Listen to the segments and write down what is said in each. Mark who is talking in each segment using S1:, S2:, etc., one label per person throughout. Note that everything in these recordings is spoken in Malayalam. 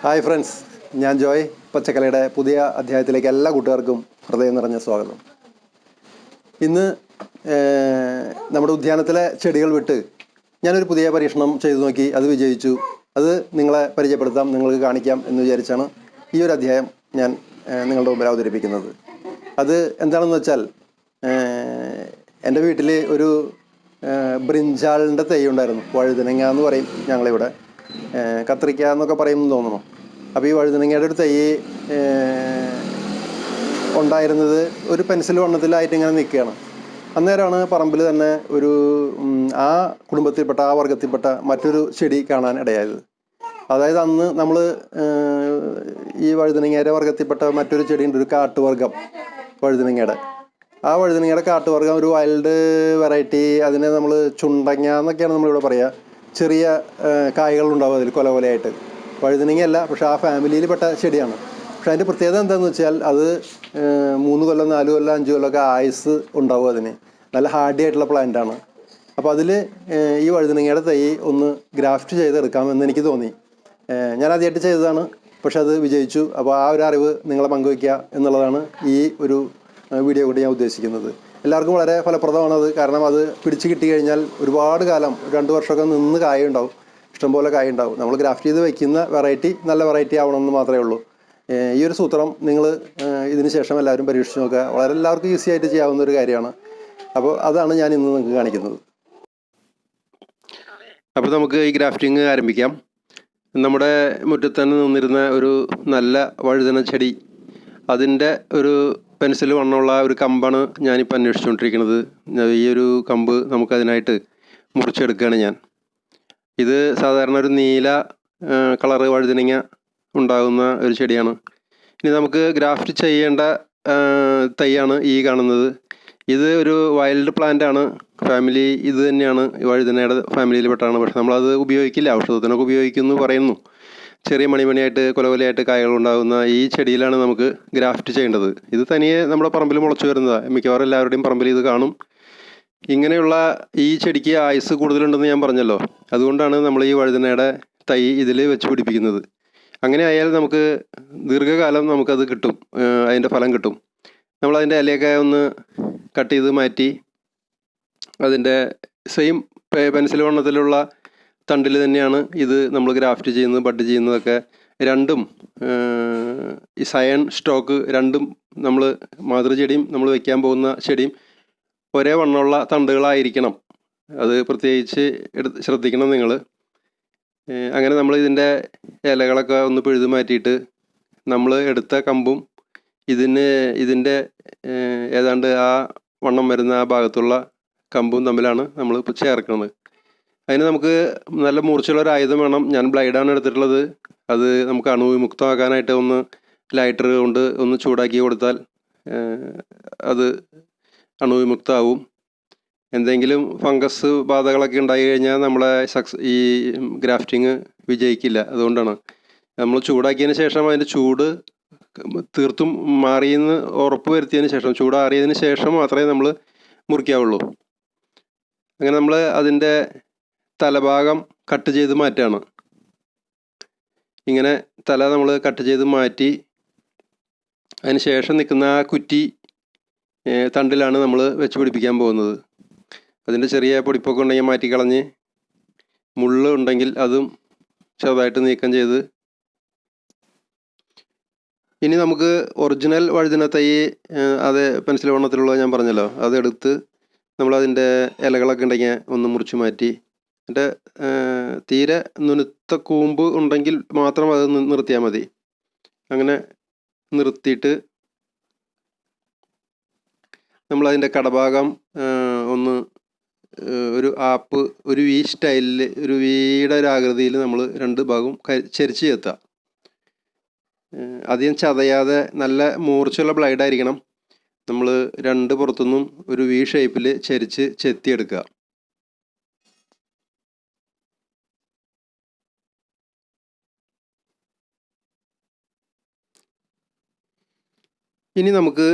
S1: ഹായ് ഫ്രണ്ട്സ്, ഞാൻ ജോയ്. പച്ചക്കറിയുടെ പുതിയ അധ്യായത്തിലേക്ക് എല്ലാ കൂട്ടുകാർക്കും ഹൃദയം നിറഞ്ഞ സ്വാഗതം. ഇന്ന് നമ്മുടെ ഉദ്യാനത്തിലെ ചെടികൾ വിട്ട് ഞാനൊരു പുതിയ പരീക്ഷണം ചെയ്തു നോക്കി. അത് വിജയിച്ചു. അത് നിങ്ങളെ പരിചയപ്പെടുത്താം, നിങ്ങൾക്ക് കാണിക്കാം എന്ന് വിചാരിച്ചാണ് ഈ ഒരു അധ്യായം ഞാൻ നിങ്ങളുടെ മുമ്പിൽ അവതരിപ്പിക്കുന്നത്. അത് എന്താണെന്ന് വെച്ചാൽ, എൻ്റെ വീട്ടിൽ ഒരു ബ്രിഞ്ചാളിൻ്റെ തൈ ഉണ്ടായിരുന്നു. വഴുതനങ്ങ എന്ന് പറയും ഞങ്ങളിവിടെ, കത്രിക്ക എന്നൊക്കെ പറയുമെന്ന് തോന്നുന്നു. അപ്പോൾ ഈ വഴുതനങ്ങയുടെ ഒരു തൈ ഉണ്ടായിരുന്നത് ഒരു പെൻസിൽ വണ്ണത്തിലായിട്ട് ഇങ്ങനെ നിൽക്കുകയാണ്. അന്നേരമാണ് പറമ്പിൽ തന്നെ ഒരു ആ കുടുംബത്തിൽപ്പെട്ട, ആ വർഗത്തിൽപ്പെട്ട മറ്റൊരു ചെടി കാണാൻ ഇടയായത്. അതായത് അന്ന് നമ്മൾ ഈ വഴുതനങ്ങയുടെ വർഗത്തിൽപ്പെട്ട മറ്റൊരു ചെടിയുണ്ട്, ഒരു കാട്ടുവർഗം വഴുതനങ്ങയുടെ. ആ വഴുതനങ്ങയുടെ കാട്ടുവർഗം ഒരു വൈൽഡ് വെറൈറ്റി. അതിനെ നമ്മൾ ചുണ്ടങ്ങ എന്നൊക്കെയാണ് നമ്മളിവിടെ പറയുക. ചെറിയ കായ്കളുണ്ടാവും അതിൽ കൊലകൊലയായിട്ട്. വഴുതനങ്ങയല്ല, പക്ഷേ ആ ഫാമിലിയിൽ പെട്ട ചെടിയാണ്. പക്ഷേ അതിൻ്റെ പ്രത്യേകത എന്താണെന്ന് വെച്ചാൽ, അത് 3 കൊല്ലം 4 കൊല്ലം 5 കൊല്ലമൊക്കെ ആയുസ് ഉണ്ടാവും അതിന്. നല്ല ഹാർഡി ആയിട്ടുള്ള പ്ലാന്റാണ്. അപ്പോൾ അതിൽ ഈ വഴുതനങ്ങയുടെ തൈ ഒന്ന് ഗ്രാഫ്റ്റ് ചെയ്തെടുക്കാമെന്ന് എനിക്ക് തോന്നി. ഞാൻ ആദ്യമായിട്ട് ചെയ്തതാണ്, പക്ഷെ അത് വിജയിച്ചു. അപ്പോൾ ആ ഒരു അറിവ് നിങ്ങളെ പങ്കുവയ്ക്കുക എന്നുള്ളതാണ് ഈ ഒരു വീഡിയോ കൊണ്ട് ഞാൻ ഉദ്ദേശിക്കുന്നത്. എല്ലാവർക്കും വളരെ ഫലപ്രദമാണത്. കാരണം അത് പിടിച്ച് കിട്ടിക്കഴിഞ്ഞാൽ ഒരുപാട് കാലം, 2 വർഷമൊക്കെ നിന്ന് കായുണ്ടാവും, ഇഷ്ടംപോലെ കായുണ്ടാവും. നമ്മൾ ഗ്രാഫ്റ്റ് ചെയ്ത് വയ്ക്കുന്ന വെറൈറ്റി നല്ല വെറൈറ്റി ആവണമെന്ന് മാത്രമേ ഉള്ളൂ. ഈ ഒരു സൂത്രം നിങ്ങൾ ഇതിന് ശേഷം എല്ലാവരും പരീക്ഷിച്ച് നോക്കുക. വളരെ എല്ലാവർക്കും ഈസി ആയിട്ട് ചെയ്യാവുന്ന ഒരു കാര്യമാണ്. അപ്പോൾ അതാണ് ഞാൻ ഇന്ന് നിങ്ങൾക്ക് കാണിക്കുന്നത്.
S2: അപ്പോൾ നമുക്ക് ഈ ഗ്രാഫ്റ്റിംഗ് ആരംഭിക്കാം. നമ്മുടെ മുറ്റത്ത് തന്നെ നിന്നിരുന്ന ഒരു നല്ല വഴുതന ചെടി, അതിൻ്റെ ഒരു പെൻസിൽ വണ്ണമുള്ള ഒരു കമ്പാണ് ഞാനിപ്പോൾ അന്വേഷിച്ചുകൊണ്ടിരിക്കുന്നത്. ഈ ഒരു കമ്പ് നമുക്കതിനായിട്ട് മുറിച്ചെടുക്കുകയാണ് ഞാൻ. ഇത് സാധാരണ ഒരു നീല കളറ് വഴുതനങ്ങ ഉണ്ടാകുന്ന ഒരു ചെടിയാണ്. ഇനി നമുക്ക് ഗ്രാഫ്റ്റ് ചെയ്യേണ്ട തൈയാണ് ഈ കാണുന്നത്. ഇത് ഒരു വൈൽഡ് പ്ലാന്റ് ആണ്. ഫാമിലി ഇത് തന്നെയാണ്, വഴുതനയുടെ ഫാമിലിയിൽ പെട്ടാണ്. പക്ഷെ നമ്മളത് ഉപയോഗിക്കില്ല, ഔഷധത്തിനൊക്കെ ഉപയോഗിക്കുന്നു പറയുന്നു. ചെറിയ മണിമണിയായിട്ട് കൊലകൊലയായിട്ട് കായകളുണ്ടാകുന്ന ഈ ചെടിയിലാണ് നമുക്ക് ഗ്രാഫ്റ്റ് ചെയ്യേണ്ടത്. ഇത് തനിയെ നമ്മുടെ പറമ്പിൽ മുളച്ചു വരുന്നതാണ്. മിക്കവാറും എല്ലാവരുടെയും പറമ്പിൽ ഇത് കാണും. ഇങ്ങനെയുള്ള ഈ ചെടിക്ക് ആയുസ് കൂടുതലുണ്ടെന്ന് ഞാൻ പറഞ്ഞല്ലോ. അതുകൊണ്ടാണ് നമ്മൾ ഈ വഴുതനയുടെ തൈ ഇതിൽ വെച്ച് പിടിപ്പിക്കുന്നത്. അങ്ങനെ ആയാൽ നമുക്ക് ദീർഘകാലം നമുക്കത് കിട്ടും, അതിൻ്റെ ഫലം കിട്ടും. നമ്മളതിൻ്റെ ഇലയൊക്കെ ഒന്ന് കട്ട് ചെയ്ത് മാറ്റി അതിൻ്റെ സെയിം പെൻസിൽ വണ്ണത്തിലുള്ള തണ്ടിൽ തന്നെയാണ് ഇത് നമ്മൾ ഗ്രാഫ്റ്റ് ചെയ്യുന്നത്, ബഡ് ചെയ്യുന്നതൊക്കെ. രണ്ടും ഈ സയൺ സ്റ്റോക്ക് രണ്ടും, നമ്മൾ മാതൃചെടിയും നമ്മൾ വയ്ക്കാൻ പോകുന്ന ചെടിയും ഒരേ വണ്ണമുള്ള തണ്ടുകളായിരിക്കണം. അത് പ്രത്യേകിച്ച് ശ്രദ്ധിക്കണം നിങ്ങൾ. അങ്ങനെ നമ്മൾ ഇതിൻ്റെ ഇലകളൊക്കെ ഒന്ന് പിഴുതു മാറ്റിയിട്ട് നമ്മൾ എടുത്ത കമ്പും ഇതിൻ്റെ ഏതാണ്ട് ആ വണ്ണം വരുന്ന ആ ഭാഗത്തുള്ള കമ്പും തമ്മിലാണ് നമ്മൾ ഇപ്പോൾ ചേർക്കുന്നത്. അതിന് നമുക്ക് നല്ല മൂർച്ചയുള്ള ഒരു ആയുധം വേണം. ഞാൻ ബ്ലൈഡാണ് എടുത്തിട്ടുള്ളത്. അത് നമുക്ക് അണുവിമുക്തമാക്കാനായിട്ട് ഒന്ന് ലൈറ്റർ കൊണ്ട് ഒന്ന് ചൂടാക്കി കൊടുത്താൽ അത് അണുവിമുക്തമാവും. എന്തെങ്കിലും ഫംഗസ് ബാധകളൊക്കെ ഉണ്ടായി കഴിഞ്ഞാൽ നമ്മളെ ഈ ഗ്രാഫ്റ്റിങ് വിജയിക്കില്ല. അതുകൊണ്ടാണ് നമ്മൾ ചൂടാക്കിയതിന് ശേഷം അതിൻ്റെ ചൂട് തീർത്തും മാറിയെന്ന് ഉറപ്പ് വരുത്തിയതിന് ശേഷം, ചൂടാറിയതിന് ശേഷം മാത്രമേ നമ്മൾ മുറിക്കാവുള്ളൂ. അങ്ങനെ നമ്മൾ അതിൻ്റെ തലഭാഗം കട്ട് ചെയ്ത് മാറ്റുകയാണ്. ഇങ്ങനെ തല നമ്മൾ കട്ട് ചെയ്ത് മാറ്റി അതിന് ശേഷം നിൽക്കുന്ന ആ കുറ്റി തണ്ടിലാണ് നമ്മൾ വെച്ച് പിടിപ്പിക്കാൻ പോകുന്നത്. അതിൻ്റെ ചെറിയ പൊടിപ്പൊക്കെ ഉണ്ടെങ്കിൽ മാറ്റിക്കളഞ്ഞ്, മുള്ള് ഉണ്ടെങ്കിൽ അതും ചെറുതായിട്ട് നീക്കം ചെയ്ത്, ഇനി നമുക്ക് ഒറിജിനൽ വഴുതന തൈ, അത് പെൻസിൽ വണ്ണത്തിലുള്ളത് ഞാൻ പറഞ്ഞല്ലോ, അതെടുത്ത് നമ്മളതിൻ്റെ ഇലകളൊക്കെ ഉണ്ടെങ്കിൽ ഒന്ന് മുറിച്ച് മാറ്റി, അതിൻ്റെ തീരെ നുനുത്ത കൂമ്പ് ഉണ്ടെങ്കിൽ മാത്രം അത് നിർത്തിയാൽ മതി. അങ്ങനെ നിർത്തിയിട്ട് നമ്മളതിൻ്റെ കടഭാഗം ഒന്ന് ഒരു വി സ്റ്റൈലിൽ, ഒരു വീയുടെ ഒരു ആകൃതിയിൽ നമ്മൾ 2 ഭാഗവും ചരിച്ച് ചെത്തുക. അധികം ചതയാതെ നല്ല മൂർച്ചയുള്ള ബ്ലൈഡായിരിക്കണം. നമ്മൾ 2 പുറത്തുനിന്നും ഒരു വി ഷേപ്പിൽ ചരിച്ച് ചെത്തിയെടുക്കുക. ഇനി നമുക്ക്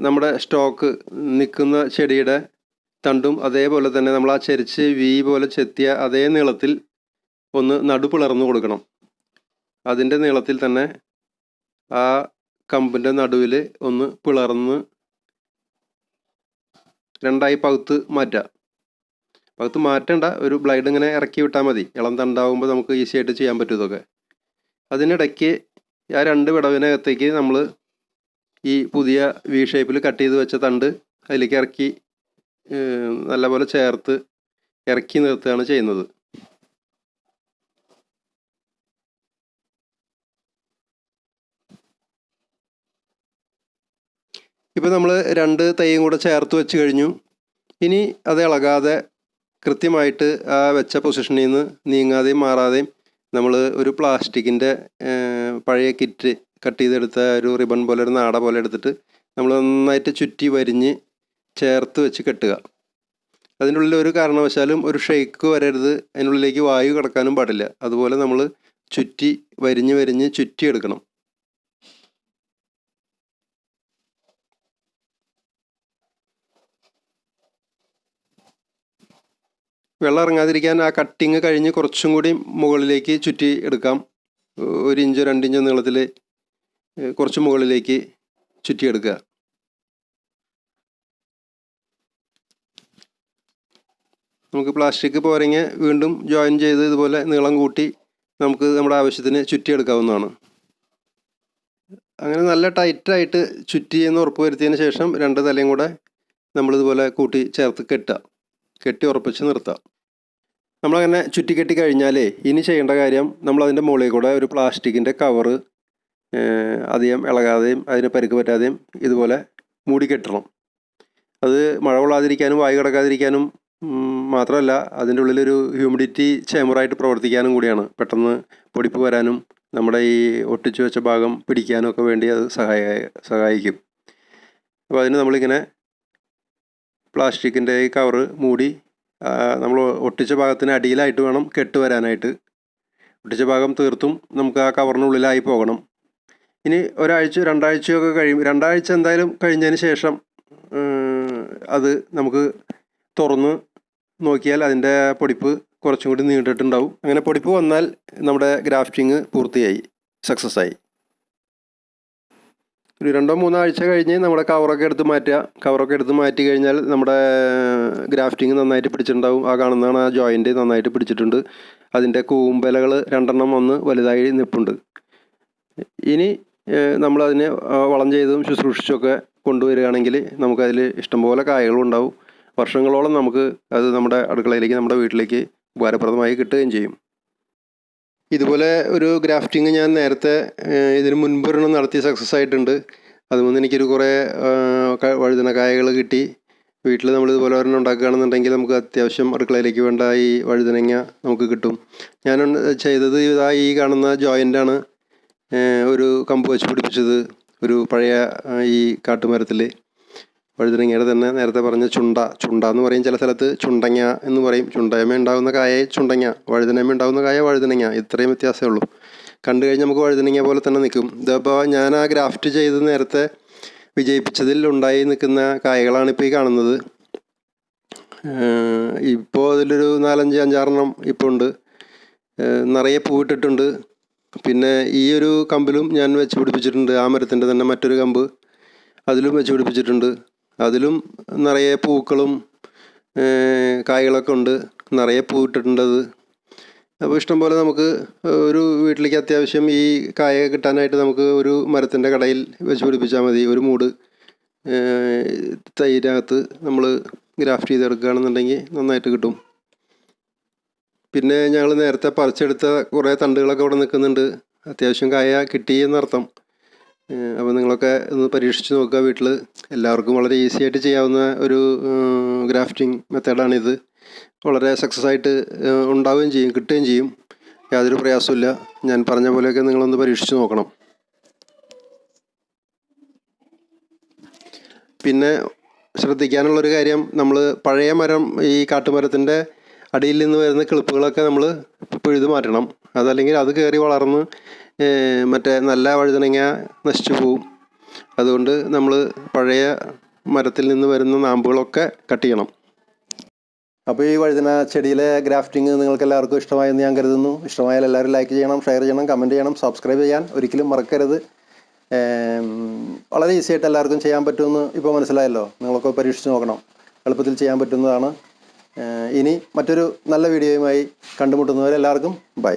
S2: നമ്മുടെ സ്റ്റോക്ക് നിൽക്കുന്ന ചെടിയുടെ തണ്ടും അതേപോലെ തന്നെ നമ്മൾ ആ ചരിച്ച് വി പോലെ ചെത്തിയ അതേ നീളത്തിൽ ഒന്ന് നടു പിളർന്നു കൊടുക്കണം. അതിൻ്റെ നീളത്തിൽ തന്നെ ആ കമ്പിൻ്റെ നടുവിൽ ഒന്ന് പിളർന്ന് രണ്ടായി പകുത്ത് മാറ്റുക. പകുത്ത് മാറ്റേണ്ട, ഒരു ബ്ലൈഡ് ഇങ്ങനെ ഇറക്കി വിട്ടാൽ മതി. ഇളം തണ്ടാവുമ്പോൾ നമുക്ക് ഈസി ആയിട്ട് ചെയ്യാൻ പറ്റും ഇതൊക്കെ. അതിനിടയ്ക്ക് ആ 2 വിടവിനകത്തേക്ക് നമ്മൾ ഈ പുതിയ വി ഷേപ്പിൽ കട്ട് ചെയ്ത് വെച്ച തണ്ട് അതിലേക്ക് ഇറക്കി നല്ലപോലെ ചേർത്ത് ഇറക്കി നിർത്തുകയാണ് ചെയ്യുന്നത്. ഇപ്പോൾ നമ്മൾ 2 തൈയും കൂടെ ചേർത്ത് വെച്ച് കഴിഞ്ഞു. ഇനി അത് ഇളകാതെ കൃത്യമായിട്ട് ആ വെച്ച പൊസിഷനിൽ നിന്ന് നീങ്ങാതെയും മാറാതെയും നമ്മൾ ഒരു പ്ലാസ്റ്റിക്കിൻ്റെ പഴയ കിറ്റ് കട്ട് ചെയ്തെടുത്ത ഒരു റിബൺ പോലെ, ഒരു നാട പോലെ എടുത്തിട്ട് നമ്മൾ നന്നായിട്ട് ചുറ്റി വരിഞ്ഞ് ചേർത്ത് വെച്ച് കെട്ടുക. അതിനുള്ളിൽ ഒരു കാരണവശാലും ഒരു ഷെയ്ക്ക് വരരുത്, അതിനുള്ളിലേക്ക് വായു കിടക്കാനും പാടില്ല. അതുപോലെ നമ്മൾ ചുറ്റി വരിഞ്ഞ് ചുറ്റിയെടുക്കണം. വെള്ളം ഇറങ്ങാതിരിക്കാൻ ആ കട്ടിങ് കഴിഞ്ഞ് കുറച്ചും കൂടി മുകളിലേക്ക് ചുറ്റി എടുക്കാം. 1 ഇഞ്ചോ 2 ഇഞ്ചോ നീളത്തിൽ കുറച്ച് മുകളിലേക്ക് ചുറ്റിയെടുക്കുക. നമുക്ക് പ്ലാസ്റ്റിക് പോരെങ്കിൽ വീണ്ടും ജോയിൻ ചെയ്ത് ഇതുപോലെ നീളം കൂട്ടി നമുക്ക് നമ്മുടെ ആവശ്യത്തിന് ചുറ്റിയെടുക്കാവുന്നതാണ്. അങ്ങനെ നല്ല ടൈറ്റായിട്ട് ചുറ്റിയെന്ന് ഉറപ്പ് വരുത്തിയതിന് ശേഷം 2 തലയും കൂടെ നമ്മളിതുപോലെ കൂട്ടി ചേർത്ത് കെട്ടി ഉറപ്പിച്ച് നിർത്തുക. നമ്മളങ്ങനെ ചുറ്റിക്കെട്ടി കഴിഞ്ഞാലേ ഇനി ചെയ്യേണ്ട കാര്യം, നമ്മളതിൻ്റെ മുകളിൽ കൂടെ ഒരു പ്ലാസ്റ്റിക്കിൻ്റെ കവറ് അധികം ഇളകാതെയും അതിന് പരിക്ക് പറ്റാതെയും ഇതുപോലെ മൂടിക്കെട്ടണം. അത് മഴ കൊള്ളാതിരിക്കാനും വായു കിടക്കാതിരിക്കാനും മാത്രമല്ല, അതിൻ്റെ ഉള്ളിലൊരു ഹ്യൂമിഡിറ്റി ചേമ്പറായിട്ട് പ്രവർത്തിക്കാനും കൂടിയാണ്. പെട്ടെന്ന് പൊടിപ്പ് വരാനും നമ്മുടെ ഈ ഒട്ടിച്ചു വെച്ച ഭാഗം പിടിക്കാനും ഒക്കെ വേണ്ടി അത് സഹായിക്കും. അപ്പോൾ അതിന് നമ്മളിങ്ങനെ പ്ലാസ്റ്റിക്കിൻ്റെ ഈ കവറ് മൂടി നമ്മൾ ഒട്ടിച്ച ഭാഗത്തിന് അടിയിലായിട്ട് വേണം കെട്ട് വരാനായിട്ട്. ഒട്ടിച്ച ഭാഗം തീർത്തും നമുക്ക് ആ കവറിനുള്ളിലായി പോകണം. ഇനി 1 ആഴ്ച 2 ആഴ്ചയൊക്കെ കഴിയും. 2 ആഴ്ച എന്തായാലും കഴിഞ്ഞതിന് ശേഷം അത് നമുക്ക് തുറന്ന് നോക്കിയാൽ അതിൻ്റെ പൊടിപ്പ് കുറച്ചും കൂടി നീണ്ടിട്ടുണ്ടാവും. അങ്ങനെ പൊടിപ്പ് വന്നാൽ നമ്മുടെ ഗ്രാഫ്റ്റിങ് പൂർത്തിയായി, സക്സസ് ആയി. ഒരു 2-3 ആഴ്ച കഴിഞ്ഞ് നമ്മുടെ കവറൊക്കെ എടുത്ത് മാറ്റുക. കവറൊക്കെ എടുത്ത് മാറ്റി കഴിഞ്ഞാൽ നമ്മുടെ ഗ്രാഫ്റ്റിങ് നന്നായിട്ട് പിടിച്ചിട്ടുണ്ടാവും. ആ കാണുന്നതാണ് ആ ജോയിൻ്റ് നന്നായിട്ട് പിടിച്ചിട്ടുണ്ട്. അതിൻ്റെ കൂമ്പലകൾ 2 വന്ന് വലുതായി നിൽപ്പുണ്ട്. ഇനി നമ്മളതിനെ വളം ചെയ്തും ശുശ്രൂഷിച്ചൊക്കെ കൊണ്ടുവരികയാണെങ്കിൽ നമുക്കതിൽ ഇഷ്ടംപോലെ കായകളുണ്ടാവും. വർഷങ്ങളോളം നമുക്ക് അത് നമ്മുടെ അടുക്കളയിലേക്ക്, നമ്മുടെ വീട്ടിലേക്ക് ഉപകാരപ്രദമായി കിട്ടുകയും ചെയ്യും. ഇതുപോലെ ഒരു ഗ്രാഫ്റ്റിങ് ഞാൻ നേരത്തെ ഇതിന് മുൻപൊരെണ്ണം നടത്തി സക്സസ് ആയിട്ടുണ്ട്. അതുകൊണ്ട് എനിക്കൊരു കുറേ വഴുതന കായകൾ കിട്ടി. വീട്ടിൽ നമ്മളിതുപോലെ ഒരെണ്ണം ഉണ്ടാക്കുകയാണെന്നുണ്ടെങ്കിൽ നമുക്ക് അത്യാവശ്യം അടുക്കളയിലേക്ക് വേണ്ട ഈ വഴുതനങ്ങ നമുക്ക് കിട്ടും. ഞാൻ ചെയ്തത് ഇതാ ഈ കാണുന്ന ജോയിൻ്റാണ് ഒരു കമ്പ് വെച്ച് പിടിപ്പിച്ചത്. ഒരു പഴയ ഈ കാട്ടുമരത്തിൽ വഴുതനങ്ങയുടെ തന്നെ നേരത്തെ പറഞ്ഞ ചുണ്ട എന്ന് പറയും, ചില സ്ഥലത്ത് ചുണ്ടങ്ങ എന്ന് പറയും. ചുണ്ടയമ ഉണ്ടാകുന്ന കായ ചുണ്ടങ്ങ, വഴുതനയമ ഉണ്ടാകുന്ന കായ വഴുതനങ്ങ, ഇത്രയും വ്യത്യാസമേ ഉള്ളൂ. കണ്ടു കഴിഞ്ഞാൽ നമുക്ക് വഴുതനങ്ങ പോലെ തന്നെ നിൽക്കും. ഇതിപ്പോൾ ഞാൻ ആ ഗ്രാഫ്റ്റ് ചെയ്ത് നേരത്തെ വിജയിപ്പിച്ചതിൽ ഉണ്ടായി നിൽക്കുന്ന കായകളാണ് ഇപ്പോൾ ഈ കാണുന്നത്. ഇപ്പോൾ അതിലൊരു 4-5-6 ഇപ്പോൾ ഉണ്ട്. നിറയെ പൂവിട്ടിട്ടുണ്ട്. പിന്നെ ഈ ഒരു കമ്പിലും ഞാൻ വെച്ച് പിടിപ്പിച്ചിട്ടുണ്ട്. ആ മരത്തിൻ്റെ തന്നെ മറ്റൊരു കമ്പ് അതിലും വെച്ച് പിടിപ്പിച്ചിട്ടുണ്ട്. അതിലും നിറയെ പൂക്കളും കായകളൊക്കെ ഉണ്ട്. നിറയെ പൂവിട്ടിട്ടുണ്ട് അത്. അപ്പോൾ ഇഷ്ടംപോലെ നമുക്ക് ഒരു വീട്ടിലേക്ക് അത്യാവശ്യം ഈ കായ കിട്ടാനായിട്ട് നമുക്ക് ഒരു മരത്തിൻ്റെ കടയിൽ വെച്ച് പിടിപ്പിച്ചാൽ മതി. ഒരു മൂട് തൈരകത്ത് നമ്മൾ ഗ്രാഫ്റ്റ് ചെയ്തെടുക്കുകയാണെന്നുണ്ടെങ്കിൽ നന്നായിട്ട് കിട്ടും. പിന്നെ ഞങ്ങൾ നേരത്തെ പറിച്ചെടുത്ത കുറേ തണ്ടുകളൊക്കെ ഇവിടെ നിൽക്കുന്നുണ്ട്. അത്യാവശ്യം കായ കിട്ടി എന്നർത്ഥം. അപ്പോൾ നിങ്ങളൊക്കെ ഒന്ന് പരീക്ഷിച്ച് നോക്കുക വീട്ടിൽ. എല്ലാവർക്കും വളരെ ഈസി ആയിട്ട് ചെയ്യാവുന്ന ഒരു ഗ്രാഫ്റ്റിംഗ് മെത്തേഡാണിത്. വളരെ സക്സസ് ആയിട്ട് ഉണ്ടാവുകയും ചെയ്യും, കിട്ടുകയും ചെയ്യും. യാതൊരു പ്രയാസമില്ല. ഞാൻ പറഞ്ഞ പോലെയൊക്കെ നിങ്ങളൊന്ന് പരീക്ഷിച്ച് നോക്കണം. പിന്നെ ശ്രദ്ധിക്കാനുള്ളൊരു കാര്യം, നമ്മൾ പഴയ മരം, ഈ കാട്ടുമരത്തിൻ്റെ അടിയിൽ നിന്ന് വരുന്ന കിളിപ്പുകളൊക്കെ നമ്മൾ പിഴുത് മാറ്റണം. അതല്ലെങ്കിൽ അത് കയറി വളർന്ന് മറ്റേ നല്ല വഴുതനങ്ങ നശിച്ചു പോവും. അതുകൊണ്ട് നമ്മൾ പഴയ മരത്തിൽ നിന്ന് വരുന്ന നാമ്പുകളൊക്കെ കട്ട് ചെയ്യണം.
S1: അപ്പോൾ ഈ വഴുതന ചെടിയിലെ ഗ്രാഫ്റ്റിംഗ് നിങ്ങൾക്ക് എല്ലാവർക്കും ഇഷ്ടമായെന്ന് ഞാൻ കരുതുന്നു. ഇഷ്ടമായാൽ എല്ലാവരും ലൈക്ക് ചെയ്യണം, ഷെയർ ചെയ്യണം, കമൻറ്റ് ചെയ്യണം, സബ്സ്ക്രൈബ് ചെയ്യാൻ ഒരിക്കലും മറക്കരുത്. വളരെ ഈസി ആയിട്ട് എല്ലാവർക്കും ചെയ്യാൻ പറ്റുമെന്ന് ഇപ്പോൾ മനസ്സിലായല്ലോ. നിങ്ങളൊക്കെ പരീക്ഷിച്ച് നോക്കണം. എളുപ്പത്തിൽ ചെയ്യാൻ പറ്റുന്നതാണ്. ഇനി മറ്റൊരു നല്ല വീഡിയോയുമായി കണ്ടുമുട്ടുന്നവരെ എല്ലാവർക്കും ബൈ.